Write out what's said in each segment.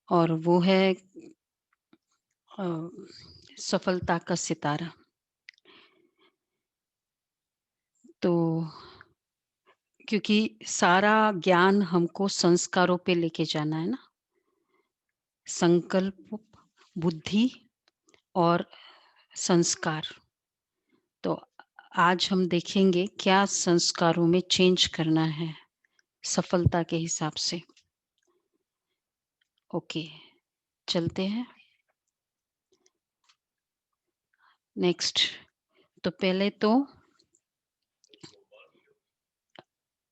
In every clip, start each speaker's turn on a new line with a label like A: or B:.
A: और वो है अ, सफलता का सितारा। तो क्योंकि सारा ज्ञान हमको संस्कारों पे लेके जाना है ना, संकल्प, बुद्धि और संस्कार। तो आज हम देखेंगे क्या संस्कारों में चेंज करना है सफलता के हिसाब से। ओके, चलते हैं नेक्स्ट। तो पहले तो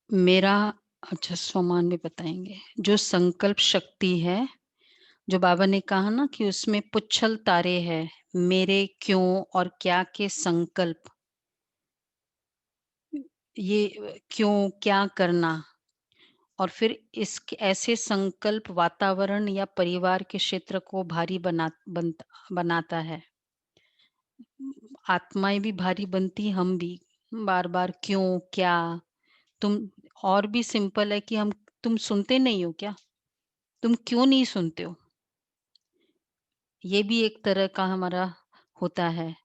A: मेरा अच्छा स्वमान में बताएंगे जो संकल्प शक्ति है, जो बाबा ने कहा ना कि उसमें पुच्छल तारे हैं, मेरे क्यों और क्या के संकल्प। ये क्यों क्या करना, और फिर इस ऐसे संकल्प वातावरण या परिवार के क्षेत्र को भारी बनाता है। आत्माएं भी भारी बनती, हम भी बार बार क्यों क्या। तुम और भी सिंपल है कि हम तुम सुनते नहीं हो क्या, तुम क्यों नहीं सुनते हो, ये भी एक तरह का हमारा होता है।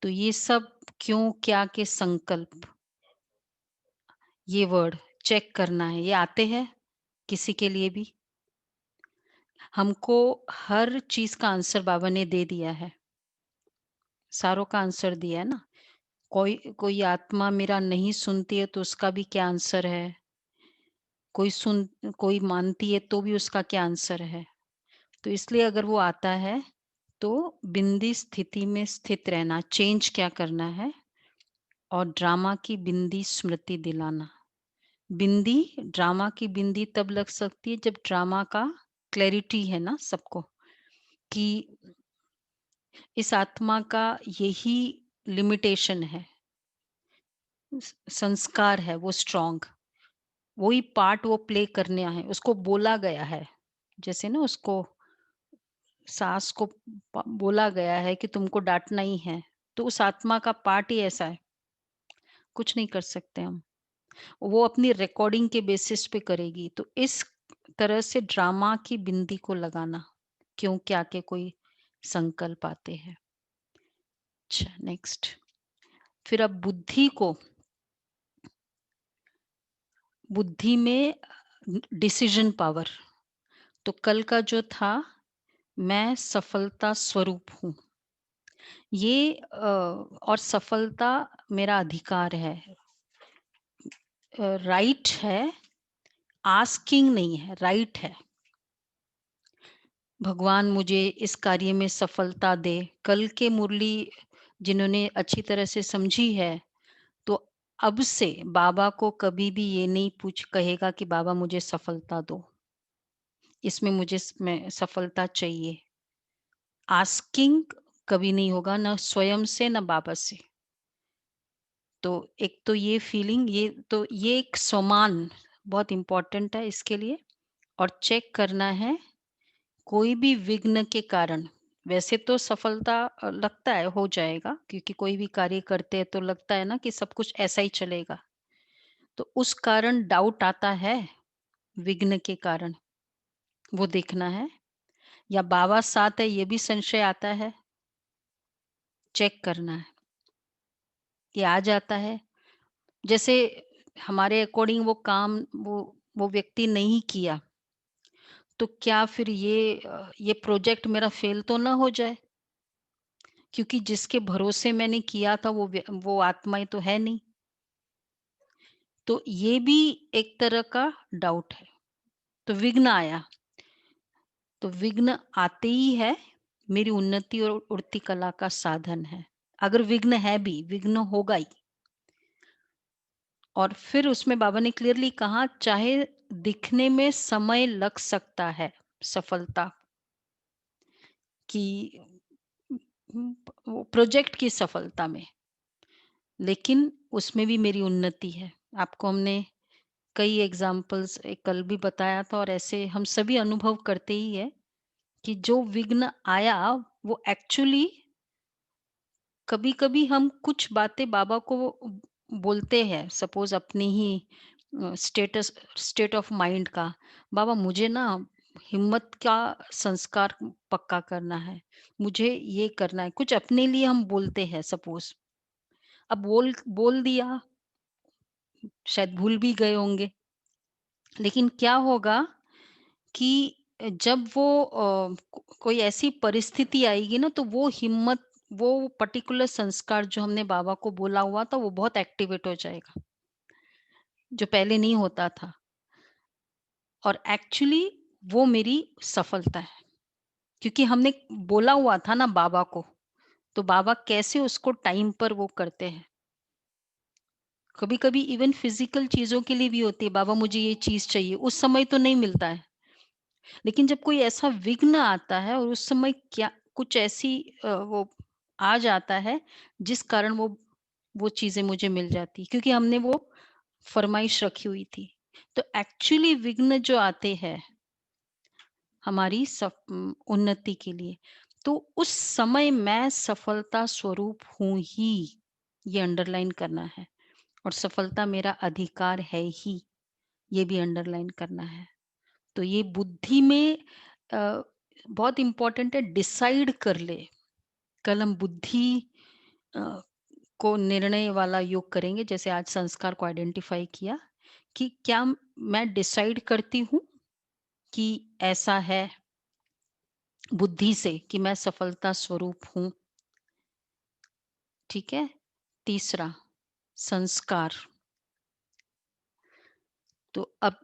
A: तो ये सब क्यों क्या के संकल्प, ये वर्ड चेक करना है, ये आते हैं किसी के लिए भी। हमको हर चीज का आंसर बाबा ने दे दिया है, सारों का आंसर दिया है ना। कोई कोई आत्मा मेरा नहीं सुनती है तो उसका भी क्या आंसर है, कोई मानती है तो भी उसका क्या आंसर है। तो इसलिए अगर वो आता है तो बिंदी स्थिति में स्थित रहना, चेंज क्या करना है, और ड्रामा की बिंदी स्मृति दिलाना। बिंदी, ड्रामा की बिंदी तब लग सकती है जब ड्रामा का क्लैरिटी है ना सबको, कि इस आत्मा का यही लिमिटेशन है, संस्कार है वो स्ट्रांग, वही पार्ट वो प्ले करने है, उसको बोला गया है। जैसे ना उसको सास को बोला गया है कि तुमको डांटना ही है, तो उस आत्मा का पार्ट ही ऐसा है, कुछ नहीं कर सकते हम। वो अपनी रिकॉर्डिंग के बेसिस पे करेगी। तो इस तरह से ड्रामा की बिंदी को लगाना, क्यों क्या के कोई संकल्प आते हैं। अच्छा, नेक्स्ट। फिर अब बुद्धि में डिसीजन पावर। तो कल का जो था, मैं सफलता स्वरूप हूँ, ये और सफलता मेरा अधिकार है, राइट है, आस्किंग नहीं है, राइट है। भगवान मुझे इस कार्य में सफलता दे। कल के मुरली जिन्होंने अच्छी तरह से समझी है, तो अब से बाबा को कभी भी ये नहीं पूछ कहेगा कि बाबा मुझे सफलता दो, इसमें मैं सफलता चाहिए। आस्किंग कभी नहीं होगा, ना स्वयं से ना बाबा से। तो एक तो ये फीलिंग, ये एक सम्मान बहुत इंपॉर्टेंट है इसके लिए। और चेक करना है कोई भी विघ्न के कारण। वैसे तो सफलता लगता है हो जाएगा, क्योंकि कोई भी कार्य करते हैं तो लगता है ना कि सब कुछ ऐसा ही चलेगा। तो उस कारण डाउट आता है, विघ्न के कारण, वो देखना है। या बाबा साथ है ये भी संशय आता है, चेक करना है। ये आ जाता है, जैसे हमारे अकॉर्डिंग वो काम वो व्यक्ति नहीं किया, तो क्या फिर ये प्रोजेक्ट मेरा फेल तो ना हो जाए, क्योंकि जिसके भरोसे मैंने किया था वो आत्माएं तो है नहीं। तो ये भी एक तरह का डाउट है। तो विघ्न आया, तो विघ्न आते ही है, मेरी उन्नति और उड़ती कला का साधन है। अगर विघ्न है भी, विघ्न होगा ही। और फिर उसमें बाबा ने क्लियरली कहा, चाहे दिखने में समय लग सकता है सफलता की, वो प्रोजेक्ट की सफलता में, लेकिन उसमें भी मेरी उन्नति है। आपको हमने कई एग्जाम्पल्स कल भी बताया था, और ऐसे हम सभी अनुभव करते ही है कि जो विघ्न आया वो एक्चुअली, कभी-कभी हम कुछ बातें बाबा को बोलते हैं, सपोज अपनी ही स्टेट ऑफ माइंड का, बाबा मुझे ना हिम्मत का संस्कार पक्का करना है, मुझे ये करना है, कुछ अपने लिए हम बोलते हैं सपोज़, अब बोल बोल दिया, शायद भूल भी गए होंगे, लेकिन क्या होगा कि जब वो कोई ऐसी परिस्थिति आएगी ना, तो वो हिम्मत, वो पर्टिकुलर संस्कार जो हमने बाबा को बोला हुआ था, वो बहुत एक्टिवेट हो जाएगा, जो पहले नहीं होता था। और एक्चुअली वो मेरी सफलता है, क्योंकि हमने बोला हुआ था ना बाबा को, तो बाबा कैसे उसको टाइम पर वो करते हैं। कभी-कभी इवन फिज़िकल चीज़ों के लिए भी होती है, बाबा मुझे ये चीज़ चाहिए, उस समय तो नहीं मिलता है। लेकिन जब कोई ऐसा विघ्न आता है और उस समय क्या कुछ ऐसी वो आ जाता है, जिस कारण वो चीज़ें मुझे मिल जाती, क्योंकि हमने वो फ़रमाइश रखी हुई थी। तो एक्चुअली विघ्न जो आते हैं हमारी उन्नति के लिए, तो उस समय मैं सफलता स्वरूप हूँ ही, ये अंडरलाइन करना है। और सफलता मेरा अधिकार है ही, ये भी अंडरलाइन करना है। तो ये बुद्धि में अ, बहुत इम्पोर्टेंट है, डिसाइड कर ले। कल हम बुद्धि अ, को निर्णय वाला योग करेंगे, जैसे आज संस्कार को आइडेंटिफाई किया कि क्या मैं डिसाइड करती हूँ कि ऐसा है बुद्धि से कि मैं सफलता स्वरूप हूँ, ठीक है? तीसरा, संस्कार। तो अब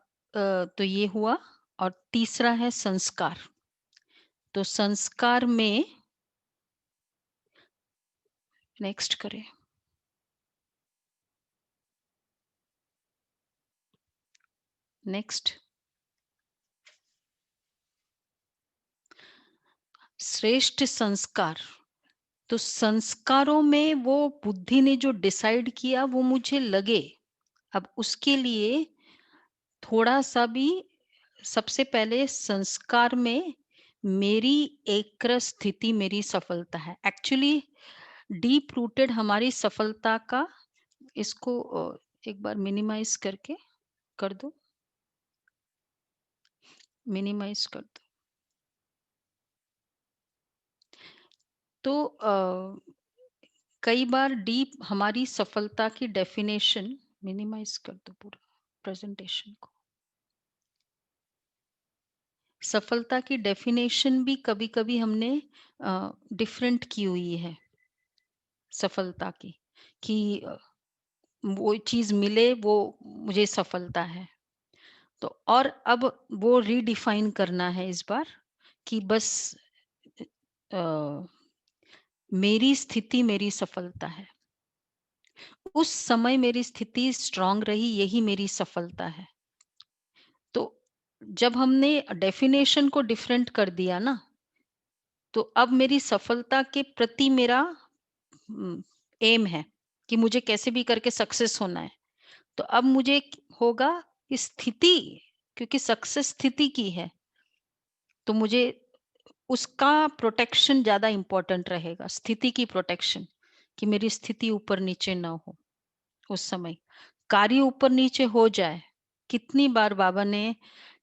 A: तो ये हुआ, और तीसरा है संस्कार। तो संस्कार में नेक्स्ट करें। नेक्स्ट, श्रेष्ठ संस्कार। तो संस्कारों में वो बुद्धि ने जो डिसाइड किया वो मुझे लगे। अब उसके लिए थोड़ा-सा भी, सबसे पहले संस्कार में मेरी एक्रस स्थिति मेरी सफलता है। एक्चुअली डीप रूटेड हमारी सफलता का, इसको एक बार मिनिमाइज़ करके कर दो, मिनिमाइज़ कर दो। तो कई बार डीप हमारी सफलता की डेफिनेशन, मिनिमाइज़ कर दो पूरा प्रेज़ेंटेशन को। सफलता की डेफिनेशन भी कभी-कभी हमने डिफरेंट की हुई है सफलता की, कि वो चीज़ मिले वो मुझे सफलता है। तो और अब वो रीडिफाइन करना है इस बार, कि बस अ, मेरी स्थिति मेरी सफलता है। उस समय मेरी स्थिति स्ट्रांग रही, यही मेरी सफलता है। तो जब हमने डेफिनेशन को डिफरेंट कर दिया ना, तो अब मेरी सफलता के प्रति मेरा एम है कि मुझे कैसे भी करके सक्सेस होना है। तो अब मुझे होगा कि स्थिति, क्योंकि सक्सेस स्थिति की है, तो मुझे उसका प्रोटेक्शन ज़्यादा इम्पोर्टेंट रहेगा, स्थिति की प्रोटेक्शन, कि मेरी स्थिति ऊपर-नीचे ना हो उस समय। कार्य ऊपर-नीचे हो जाए, कितनी बार बाबा ने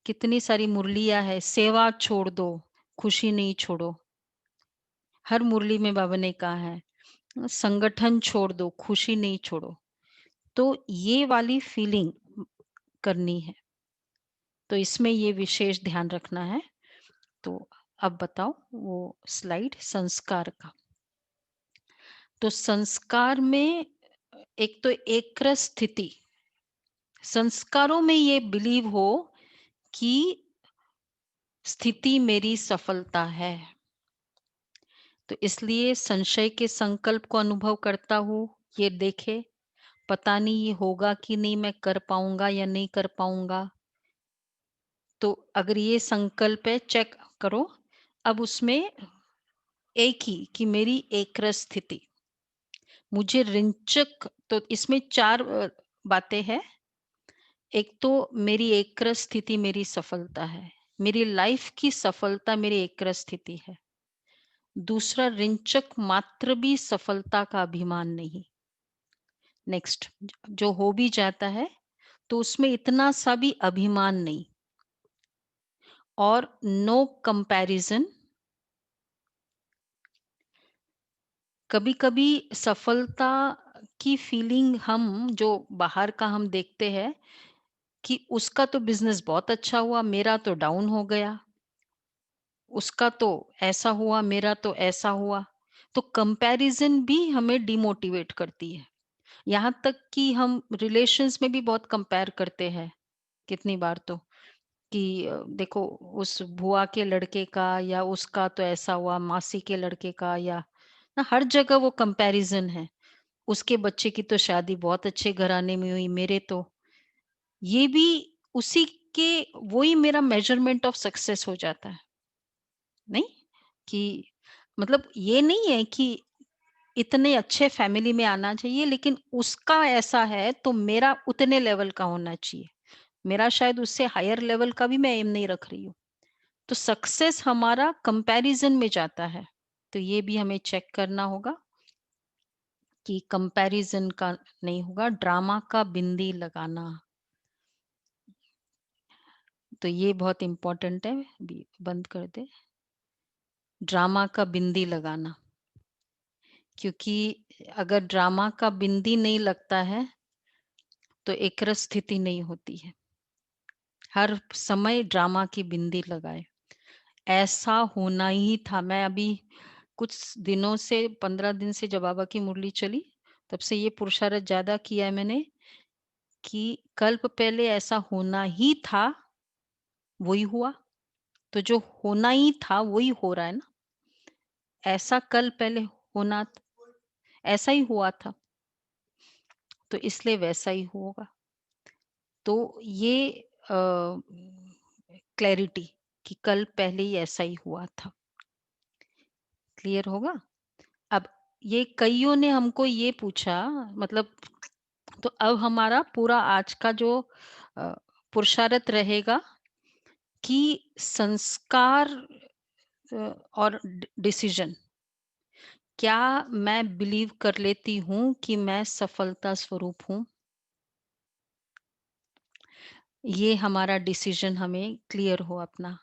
A: कितनी सारी मुरलियाँ है, सेवा छोड़ दो, खुशी नहीं छोड़ो। हर मुरली में बाबा ने कहा है, संगठन छोड़ दो, खुशी नहीं छोड़ो। तो ये वाली फीलिंग करनी है, तो इसमें ये विशेष ध्यान रखना है। तो अब बताओ वो स्लाइड संस्कार का। तो संस्कार में एक तो एक्रस स्थिति, संस्कारों में ये बिलीव हो कि स्थिति मेरी सफलता है। तो इसलिए संशय के संकल्प को अनुभव करता हूँ, ये देखे, पता नहीं ये होगा कि नहीं, मैं कर पाऊँगा या नहीं कर पाऊँगा। तो अगर ये संकल्प है, चेक करो। अब उसमें एक ही कि मेरी एकरस स्थिति, मुझे रिंचक, तो इसमें 4 बातें हैं। एक तो मेरी एकरस स्थिति मेरी सफलता है। मेरी लाइफ की सफलता मेरी एकरस स्थिति है। दूसरा, रिंचक मात्र भी सफलता का अभिमान नहीं। नेक्स्ट, जो हो भी जाता है तो उसमें इतना सा भी अभिमान नहीं। और नो कंपैरिजन। कभी-कभी सफलता की फीलिंग हम जो बाहर का हम देखते हैं कि उसका तो बिज़नेस बहुत अच्छा हुआ, मेरा तो डाउन हो गया, उसका तो ऐसा हुआ, मेरा तो ऐसा हुआ। तो कंपैरिज़न भी हमें डिमोटिवेट करती है। यहाँ तक कि हम रिलेशंस में भी बहुत कंपेयर करते हैं, कितनी बार तो कि देखो उस बुआ के लड़के का या उसका तो ऐसा हुआ, मासी के लड़के का या ना हर जगह वो कंपैरिज़न है। उसके बच्चे की तो शादी बहुत अच्छे घराने में हुई, मेरे तो ये भी उसी के वही मेरा मेज़रमेंट ऑफ सक्सेस हो जाता है, नहीं? कि मतलब ये नहीं है कि इतने अच्छे फैमिली में आना चाहिए लेकिन उसका ऐसा है तो मेरा उतने लेवल का होना चाहिए। मेरा शायद उससे हायर लेवल का भी मैं एम नहीं रख रही हूँ। तो सक्सेस हमारा कंपैरिज़न में जाता है। तो ये भी हमें चेक करना होगा कि कंपैरिज़न का नहीं होगा, ड्रामा का बिंदी लगाना। तो ये बहुत इम्पोर्टेंट है, अभी बंद कर दे। ड्रामा का बिंदी लगाना, क्योंकि अगर ड्रामा का बिंदी नहीं लगता है, तो एक रस स्थिति नहीं होती है। हर समय ड्रामा की बिंदी लगाए। ऐसा होना ही था। मैं अभी कुछ दिनों से 15 दिन से जब बाबा की मुरली चली, तब से ये पुरुषार्थ ज़्यादा किया है मैंने कि कल्प पहले ऐसा होना ही था, वही हुआ। तो जो होना ही था, वही हो रहा है ना। ऐसा कल पहले होना ऐसा ही हुआ था, तो इसलिए वैसा ही होगा। तो ये क्लैरिटी कि कल पहले ही ऐसा ही हुआ था। क्लियर होगा? अब ये कइयों ने हमको ये पूछा, मतलब तो अब हमारा पूरा आज का जो अ, पुरुषार्थ रहेगा कि संस्कार और डिसीजन, क्या मैं बिलीव कर लेती हूँ कि मैं सफलता स्वरूप हूँ? ये हमारा डिसीजन हमें क्लियर हो अपना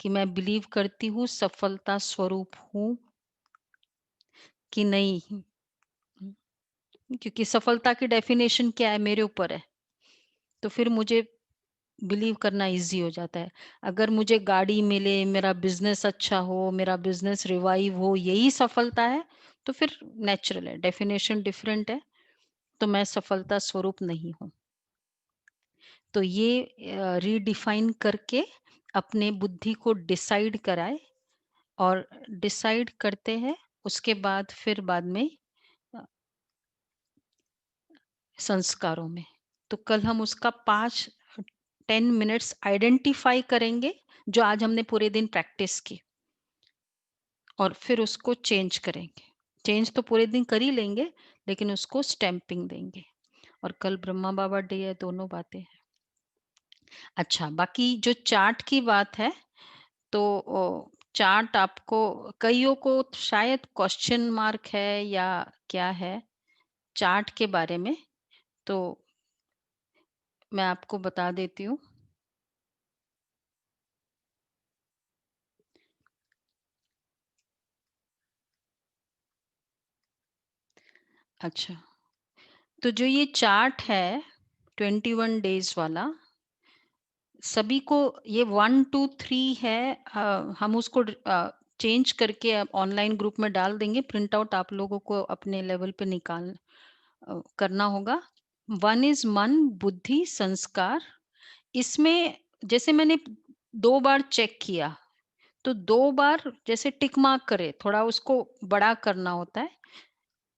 A: कि मैं बिलीव करती हूँ सफलता स्वरूप हूँ कि नहीं। क्योंकि सफलता की डेफिनेशन क्या है मेरे ऊपर है, तो फिर मुझे बिलीव करना ईज़ी हो जाता है। अगर मुझे गाड़ी मिले, मेरा बिज़नेस अच्छा हो, मेरा बिज़नेस रिवाइव हो, यही सफलता है, तो फिर नेचुरल है, डेफिनेशन डिफरेंट है, तो मैं सफलता स्वरूप नहीं हूँ। तो ये रीडिफाइन करके अपने बुद्धि को डिसाइड कराए और डिसाइड करते हैं, उसके बाद फिर बाद में अ, संस्कारों में। तो कल हम उसका 5 10 मिनट्स आइडेंटिफाई करेंगे, जो आज हमने पूरे दिन प्रैक्टिस की और फिर उसको चेंज करेंगे। चेंज तो पूरे दिन कर ही लेंगे, लेकिन उसको स्टैम्पिंग देंगे और कल ब्रह्मा बाबा डे है, दोनों बातें हैं। अच्छा, बाकी जो चार्ट की बात है, तो चार्ट आपको कइयों को शायद क्वेश्चन मार्क है या क्या है चार्ट के बारे में, तो मैं आपको बता देती हूँ। अच्छा, तो जो ये चार्ट है 21 डेज़ वाला, सभी को ये 1, 2, 3 है, हम उसको चेंज करके अब ऑनलाइन ग्रुप में डाल देंगे, प्रिंट आउट आप लोगों को अपने लेवल पे करना होगा। 1 इज़ मन, बुद्धि, संस्कार। इसमें जैसे मैंने 2 बार चेक किया, तो 2 बार जैसे टिक मार्क करें, थोड़ा उसको बड़ा करना होता है।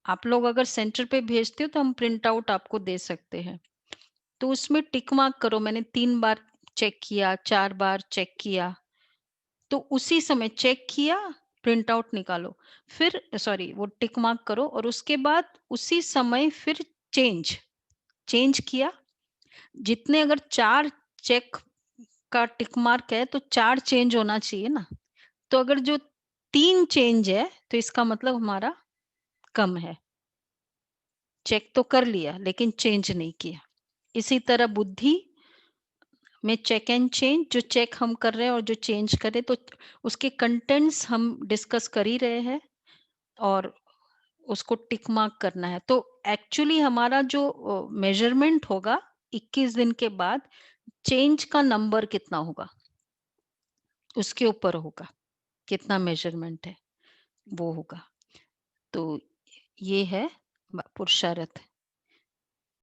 A: आप लोग अगर सेंटर पे भेजते हो तो हम प्रिंट आउट आपको दे सकते हैं। तो उसमें टिक मार्क करो, मैंने 3 बार चेक किया, 4 बार चेक किया, तो उसी समय चेक किया, प्रिंट आउट निकालो। फिर सॉरी वो टिक मार्क करो और उसके बाद उसी समय फिर चेंज चेंज किया। जितने अगर 4 चेक का टिक मार्क है तो 4 चेंज होना चाहिए ना। तो अगर जो 3 चेंज है तो इसका मतलब हमारा कम है। चेक तो कर लिया लेकिन चेंज नहीं किया। इसी तरह बुद्धि में चेक एंड चेंज, जो चेक हम कर रहे हैं और जो चेंज कर रहे हैं, तो उसके कंटेंट्स हम डिस्कस कर ही रहे हैं और उसको टिक मार्क करना है। तो एक्चुअली हमारा जो मेज़रमेंट होगा 21 दिन के बाद, चेंज का नंबर कितना होगा, उसके ऊपर होगा, कितना मेज़रमेंट है, वो होगा। तो ये है पुरुषार्थ।